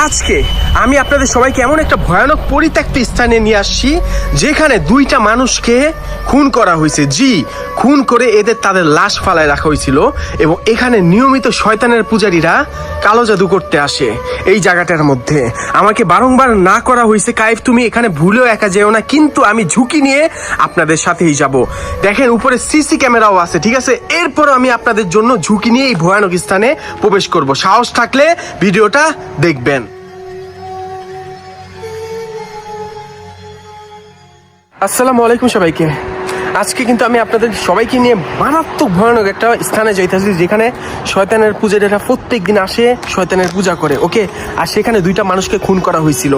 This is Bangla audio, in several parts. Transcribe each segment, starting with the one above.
আজকে আমি আপনাদের সবাইকে এমন একটা ভয়ানক পরিত্যক্ত স্থানে নিয়ে আসছি যেখানে দুইটা মানুষকে খুন করা হয়েছে। জি, খুন করে তাদের লাশ ফালায় রাখা হয়েছিল এবং এখানে নিয়মিত শয়তানের পূজারীরা কালো জাদু করতে আসে। এই জায়গাটার মধ্যে আমাকে বারংবার না করা হয়েছে, কাইফ তুমি এখানে ভুলেও একা যেও না, কিন্তু আমি ঝুঁকি নিয়ে আপনাদের সাথেই যাব। দেখেন উপরে সিসি ক্যামেরাও আছে, ঠিক আছে? এরপরও আমি আপনাদের জন্য ঝুঁকি নিয়ে এই ভয়ানক স্থানে প্রবেশ করব। সাহস থাকলে ভিডিওটা দেখবেন। আসসালামু আলাইকুম সবাইকে। আজকে কিন্তু আমি আপনাদের সবাইকে নিয়ে মারাত্মক ভয়ানক একটা স্থানে যাইতেছি যেখানে শয়তানের পূজারীরা প্রত্যেক দিন আসে, শয়তানের পূজা করে। ওকে, আর সেখানে দুইটা মানুষকে খুন করা হয়েছিল।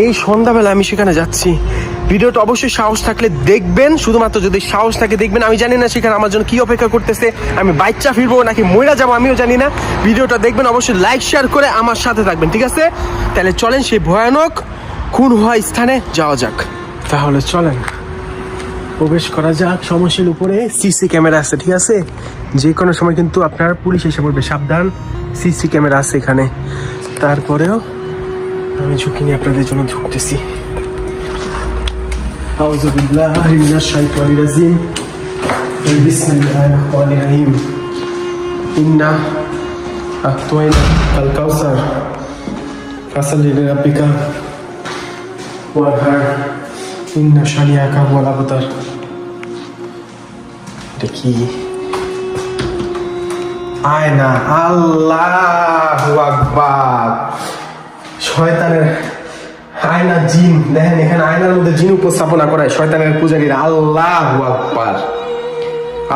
এই সন্ধ্যাবেলা আমি সেখানে যাচ্ছি। ভিডিওটা অবশ্যই সাহস থাকলে দেখবেন, শুধুমাত্র যদি সাহস থাকে দেখবেন। আমি জানি না সেখানে আমার জন্য কি অপেক্ষা করতেছে, আমি বাচ্চা ফিরবো নাকি মইরা যাবো আমিও জানি না। ভিডিওটা দেখবেন, অবশ্যই লাইক শেয়ার করে আমার সাথে থাকবেন, ঠিক আছে? তাহলে চলেন সেই ভয়ানক খুন হওয়া স্থানে যাওয়া যাক। তাহলে চলেন প্রবেশ করা যাক। সমস্যার উপরে সিসি ক্যামেরা আছে, ঠিক আছে? যে কোনো সময় কিন্তু আপনার পুলিশ এসে পড়বে, সাবধান। সিসি ক্যামেরা আছে এখানে। তারপরেও আমি ঝুঁকি নিয়ে আপনাদের জন্য ঢুকতেছি। আউযু বিল্লাহি মিনাশ শাইতানির রাজিম। বিসমিল্লাহির রহমানির রহিম। ইন্না আ'তাইনা আল কাউসার ফাসাল্লি লিরাব্বিকা ওয়ানহার ইন্না শানিআকা হুয়াল আবতার। দেখি আয়না। আল্লাহু আকবার। শয়তানের আয়না, জিন। দেখেন এখানে আয়নার মধ্যে জিন উপস্থাপনা করায় শয়তানের পূজারীরা। আল্লাহু আকবার,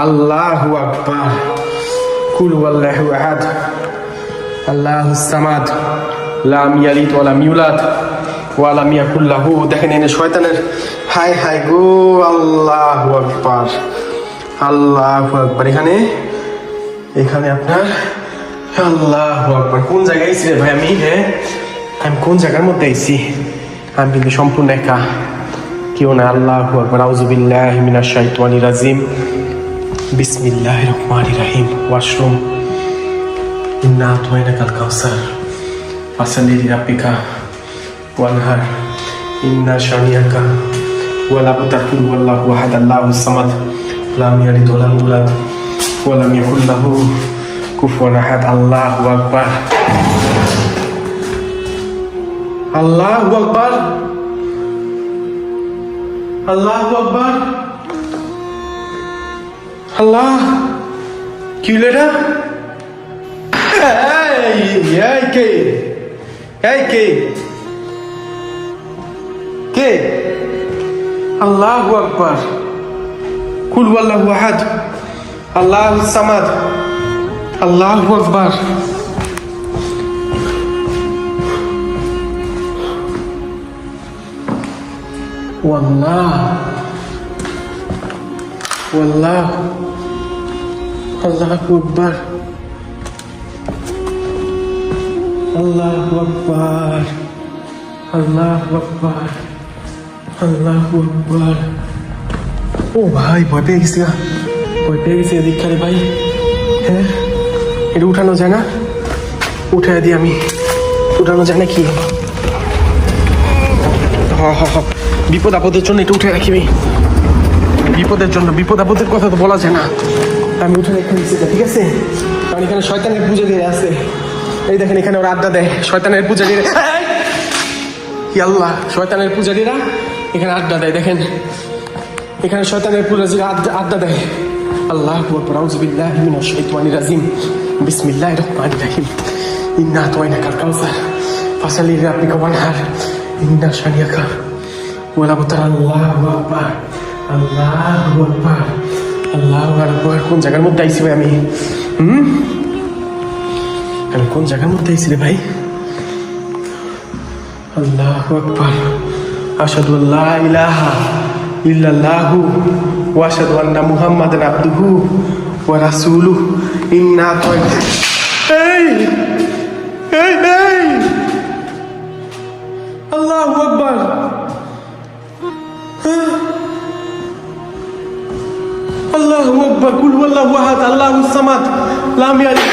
আল্লাহু আকবার। কুল হুয়াল্লাহু আহাদ আল্লাহুস সামাদ লাম ইয়ালিদ ওয়া লাম ইউলাদ ওয়া লাম ইয়াকুল লাহু। দেখেন এনে শয়তানের হায় হায় গো। আল্লাহু আকবার, আল্লাহু আকবার। এখানে আপনার আল্লাহু আকবার। কোন জায়গায় আইছি রে ভাই আমি? আমি কোন জায়গার মধ্যে আইছি? আমি কিন্তু সম্পূর্ণ একা, কেউ না। আল্লাহু আকবার। আউযু বিল্লাহি মিনাশ শাইতানির রাজিম। বিসমিল্লাহির রহমানির রহিম। ওয়াশরুম ইন্না আ'তাইনাকাল কাউসার ফাসাল্লি লিরাব্বিকা ওয়ানহার ইন্না শানিআকা হুয়াল আবতার। কুল হুয়াল্লাহু আহাদ আল্লাহুস সামাদ লাম ইয়ালিদ ওয়া লাম ইউলাদ ওয়া লাম ইয়াকুল লাহু কুফুয়ান আহাদ। আল্লাহু আকবার, আল্লাহু আকবার, আল্লাহু আকবার। আল্লাহ, কি হলো এটা? কে? আল্লাহু আকবার। কুল হুয়াল্লাহু আহাদ আল্লাহুস সামাদ। আল্লাহু আকবার। ওয়াল্লাহ ওয়াল্লাহ। আল্লাহু আকবার, আল্লাহু আকবার, আল্লাহু আকবার, আল্লাহু আকবার। ও ভাই, ভয় পেয়ে গেছি, ভয় পেয়ে গেছি। এদিক খালি ভাই। হ্যাঁ, এটা উঠানো যায় না? উঠাই দিই আমি। উঠানো যায় না কি? বিপদ আপদের জন্য এটা উঠে রাখি। বিপদের জন্য, বিপদ আপদের কথা তো বলা যায় না। আমি উঠে রেখে দিচ্ছি, ঠিক আছে? কারণ এখানে শয়তানের পূজা দিয়ে আছে। এই দেখেন এখানে ওরা আড্ডা দেয়, শয়তানের পূজারীরা। কি আল্লাহ, শয়তানের পূজারীরা এখানে আড্ডা দেয়। দেখেন এখানে শয়তানের পূজারীরা আড্ডা দেয়। আল্লাহু আকবার। আউযু বিল্লাহি মিনাশ শাইতানির রাজিম। বিসমিল্লাহির রহমানির রহিম। ইন্না আ'তাইনাকাল কাউসার ফাসাল্লি লিরাব্বিকা ওয়ানহার ইন্না শানিআকা হুয়াল আবতার। আল্লাহু আকবার, আল্লাহু আকবার, আল্লাহু আকবার। কোন জায়গার মধ্যে আইছি ভাই আমি? আমি কোন জায়গার মধ্যে আইছি রে ভাই? আল্লাহু আকবার। আশহাদু আল্লা ইলাহা ইল্লাল্লাহু ওয়া আশহাদু আন্না মুহাম্মাদান আবদুহু ওয়া রাসূলুহু। ইন্না আ'তাইনা। আল্লাহু আকবার। আল্লাহু আকবার। কুল হুয়াল্লাহু আহাদ আল্লাহুস সামাদ লাম ইয়ালিদ।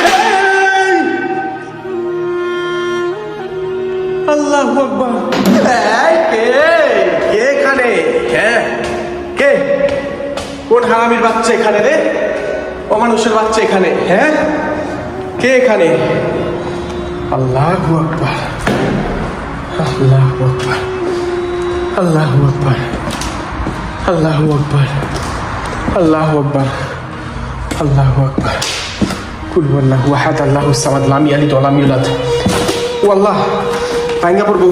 আল্লাহু আকবার। এই কে কে এখানে? হ্যাঁ কে? কোন হারামির বাচ্চা এখানে রে? অমানুষের বাচ্চা এখানে? হ্যাঁ কে এখানে? আল্লাহু আকবার, আল্লাহু আকবার, আল্লাহু আকবার, আল্লাহু আকবার, আল্লাহু আকবার, আল্লাহু আকবার। কুল হুয়াল্লাহু আহাদ আল্লাহুস সামাদ লাম ইয়ালিদ ওয়া লাম ইউলাদ। ও আল্লাহ, ভাঙা পড়বো।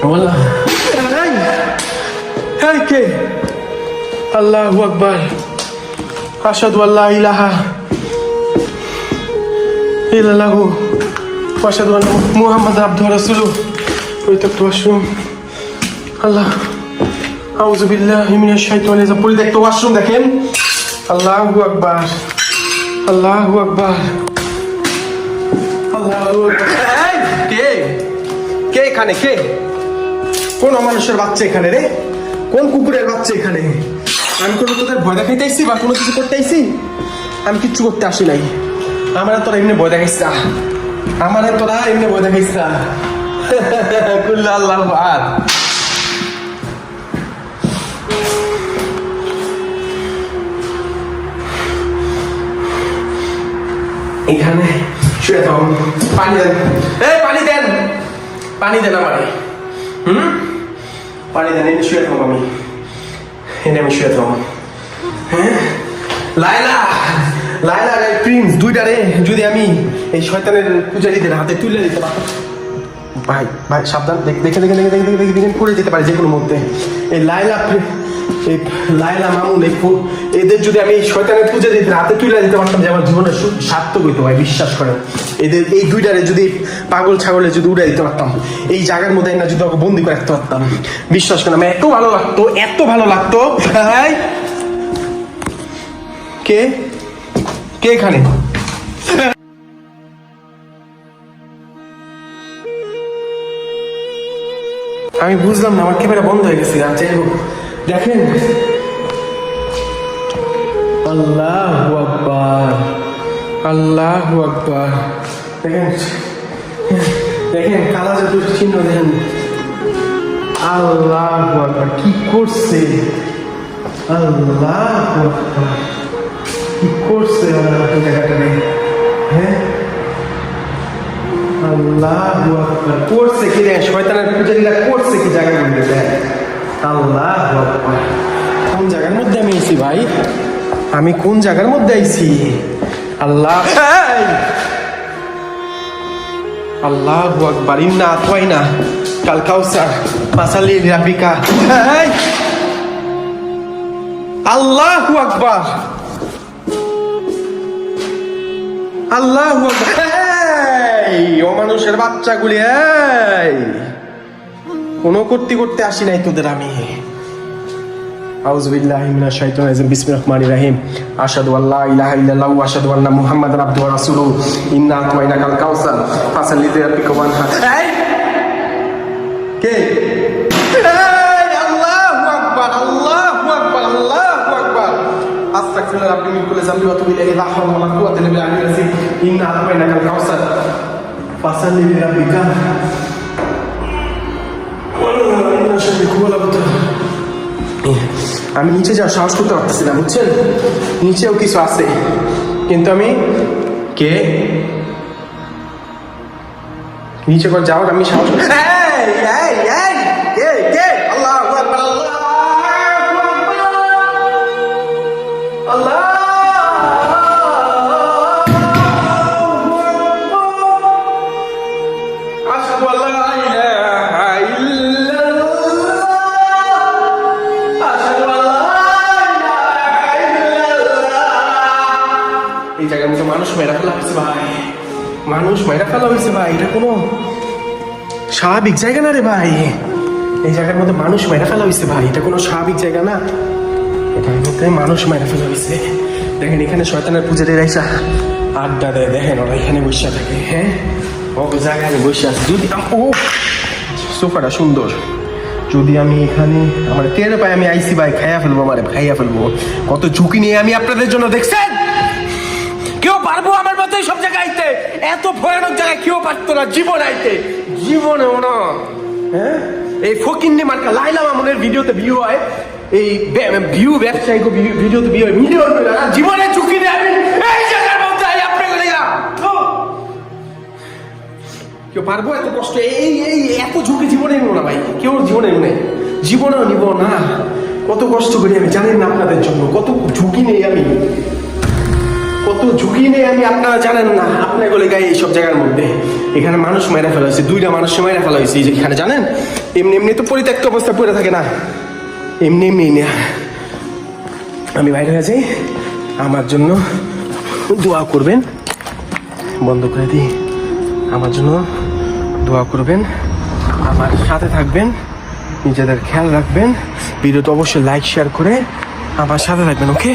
ও আল্লাহ, এই কে? আল্লাহু আকবার। আশহাদু আল্লা ইলাহা ইল্লাল্লাহু ওয়া আশহাদু আন্না মুহাম্মাদান আবদুহু ওয়া রাসূলুহু। ওই তো ওয়াশরুম। আল্লাহ, আউযু বিল্লাহি মিনাশ শাইতানির রাজিম। পরিত্যক্ত ওয়াশরুম দেখেন। আল্লাহু আকবার, আল্লাহু আকবার, আল্লাহু আকবার। এই কে কে এখানে? কে? কোন অমানুষের বাচ্চা এখানে রে? কোন কুকুরের বাচ্চা এখানে? আমি কোনো তোদের ভয় দেখাইতে আইছি বা কোনো কিছু করতে আইছি? আমি কিচ্ছু করতে আসি নাই। আমার তোরা এমনি ভয় দেখাইছ না, আমার তোরা এমনি ভয় দেখাইছ না। কুল্লু আল্লাহু আহাদ। এখানে শুয়ে থাক। পানি দেন, এই পানি দেন, পানি দেন আমারে। পানি দেন। এনে শুয়ে থাক, আমি এনে আমি শুয়ে থাক। হ্যাঁ লায়লা, লায়লা রে প্রিন্স দুইটা রে যদি আমি এই শয়তানের পূজারীদের হাতে তুলে দিতে পারতাম। ভাই ভাই সাবধান, দেখে দেখে দেখে দেখে দেখে দেখে দেখে পড়ে যেতে পারে যে কোনো মুহূর্তে। এই লায়লা, এই লায়লা মামুন, এদের যদি আমি এই শয়তানের পূজারীদের হাতে তুলে দিতে পারতাম, যে আমার জীবনের সার্থক হইতো ভাই, বিশ্বাস করেন। এদের এই দুইটারে যদি পাগল ছাগলে যদি উড়ে দিতে পারতাম, এই জায়গার মধ্যে না যদি ওকে বন্দি করে রাখতে পারতাম, বিশ্বাস করেন আমার এত ভালো লাগতো, এত ভালো লাগতো। ভাই কে কে এখানে? আমি বুঝলাম না, আমার ক্যামেরা বন্ধ হয়ে গেছে। আর যাই হোক, দেখেন আল্লাহু আকবার, আল্লাহু আকবার। দেখেন দেখেন কালা জাদুর চিহ্ন দেখেন। আল্লাহু আকবার, কি করছে? আল্লাহু আকবার, কি করছে জায়গাটা? হ্যাঁ আল্লাহু আকবার, করছে কি রে? শয়তানের পূজারীরা করছে কি জায়গার মধ্যে? দেখ আল্লাহু আকবার। কোন জায়গার মধ্যে আমি আইছি ভাই? আমি কোন জায়গার মধ্যে আইছি? আল্লাহ, আল্লাহু আকবার। ইন্না আতওয়াইনা কাল কাউসার ফাসালি লিরাব্বিকা। আল্লাহু আকবার, আল্লাহু আকবার। এই অমানুষের বাচ্চাগুলি, এই কোনো করতে করতে আসি নাই তোদের আমি। আউযু বিল্লাহি মিনাশ শাইতানির রাজিম। বিসমিল্লাহির রহমানির রহিম। আশহাদু আল্লা ইলাহা ইল্লাল্লাহু ওয়া আশহাদু আন্না মুহাম্মাদান আবদুহু ওয়া রাসূলুহু। ইন্না আতওয়াইনাকাল কাউসার ফাসাল্লি লিরাব্বিকা ওয়ানহার। এই কে? এই আল্লাহু আকবার, আল্লাহু আকবার, আল্লাহু আকবার। আস্তাগফিরুল্লাহ রাব্বি মিন কুল্লি যামবি ওয়া আতুবু ইলাইহি লা হাওলা ওয়া লা কুওয়াতা ইল্লা বিল্লাহিল আযীম। ইন্না আতওয়াইনাকাল কাউসার ফাসাল্লি লিরাব্বিকা ওয়ানহার। আমি নিচে যাওয়ার সাহস করতে পারতেছি না, বুঝছেন? নিচেও কিছু আছে, কিন্তু আমি কে নিচে করে যাওয়ার আমি সাহস। আল্লাহু আকবার, আল্লাহু আকবার, আশহাদু আল্লা ইলাহা ইল্লাল্লাহ, আশহাদু আল্লা ইলাহা ইল্লাল্লাহ। এই জায়গার মধ্যে মানুষ মেরা ফেলা হয়েছে ভাই, মানুষ মেরা ফেলা হয়েছে ভাই। এটা কোনো স্বাভাবিক জায়গা না রে ভাই। এই জায়গার মধ্যে মানুষ মেরা ফেলা হয়েছে ভাই, এটা কোনো স্বাভাবিক জায়গা না। এটার মধ্যে মানুষ মেরা ফেলা হয়েছে। দেখেন এখানে শয়তানের পূজারীরা এসে আড্ডা দেয়, দেখেন ওরা এখানে বসে থাকে। হ্যাঁ ও জায়গায় আমি বসে আছি। যদি ও সোফাটা সুন্দর, যদি আমি এখানে আমার টের পাই আমি আইসি ভাই, খাইয়া ফেলবো, আমার খাইয়া ফেলবো। কত ঝুঁকি নিয়ে আমি আপনাদের জন্য, দেখছেন? কেউ পারবো আমার মতো সব জায়গায় আইতে? এত ভয়ানক জায়গায় কেউ পারতো না জীবন আইতে। জীবনেও না। হ্যাঁ, এই ফকিন্নি মার্কা লাইলা মামুনের ভিডিওতে ভিউ হয়, এই ভিউ ব্যবসায়িক ভিডিওতে ভিউ হয়, মিলিয়ন জীবনে ঝুঁকি নেই আমি এই জায়গার মধ্যে আই আপনাকে লেগা কেউ পারবো এত কষ্ট, এই এত ঝুঁকি জীবনে নেবো না ভাই, কেউ জীবনে নেব নেই, জীবনেও নিব না। কত কষ্ট করি আমি জানেন না আপনাদের জন্য, কত ঝুঁকি নেই আমি, কত ঝুঁকি নেই আমি, আপনারা জানেন না। আপনার গলে গায়ে এইসব জায়গার মধ্যে এখানে মানুষ মেরা ফেলা হয়েছে, 2টা মানুষ মেরা ফেলা হয়েছে এই যে এখানে, জানেন? এমনি এমনি তো পরিত্যক্ত অবস্থায় পড়ে থাকে না, এমনি এমনি না। আমি বাইরে হয়ে যাই, আমার জন্য দোয়া করবেন, বন্ধ করে দিই, আমার জন্য দোয়া করবেন, আমার সাথে থাকবেন, নিজেদের খেয়াল রাখবেন, ভিডিওটা অবশ্যই লাইক শেয়ার করে আমার সাথে থাকবেন, ওকে?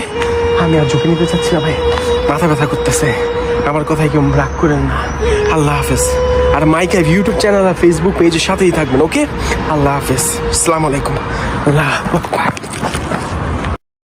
আমি আর ঝুঁকি নিতে চাচ্ছি না ভাই, মাথা ব্যথা করতেছে, আমার কথায় কেউ রাগ করেন না। আল্লাহ হাফেজ। আর মাইকাইভ ইউটিউব চ্যানেল আর ফেসবুক পেজের সাথেই থাকবেন, ওকে? আল্লাহ হাফেজ, আসসালামু আলাইকুম, আল্লাহ আকবার।